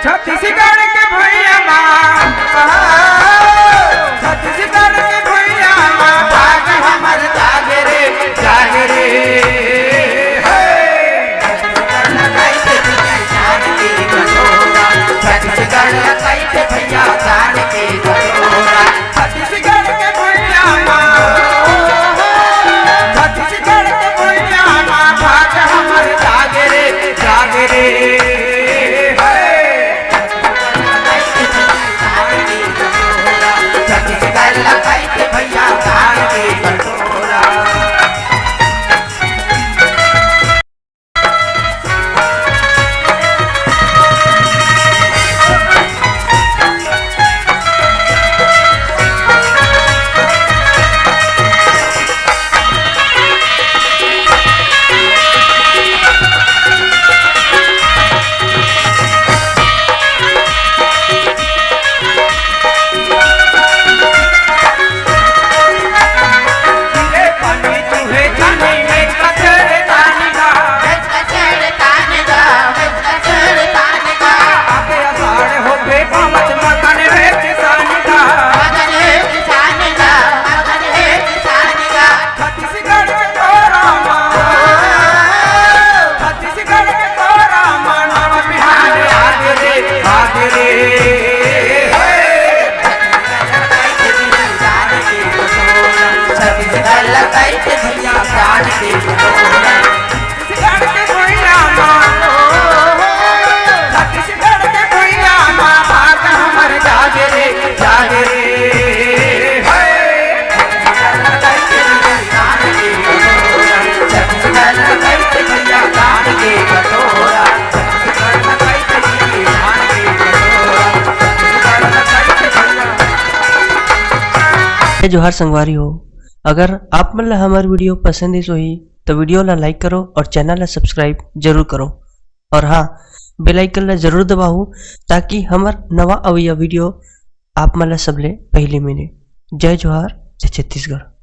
छत्तीसगढ़ के भैया माँ, छत्तीसगढ़ के भैया माँ, भाग हमर जागे रे जागे रे। छत्तीसगढ़ कैसे भैया जान के कटोरा, छत्तीसगढ़ के भैया माँ, छत्तीसगढ़ के भैया माँ, भाग हमर जागे रे जागे रे। जोहार संगवारी हो, अगर आप मन ला हमार वीडियो पसंद ही सोही तो वीडियो ला लाइक करो और चैनल ला सब्सक्राइब जरूर करो। और हाँ, बेल आइकन ला जरूर दबाओ ताकि हमार नवा अवैया वीडियो आप मन ला सबले पहले मिले। जय जोहार, जय छत्तीसगढ़।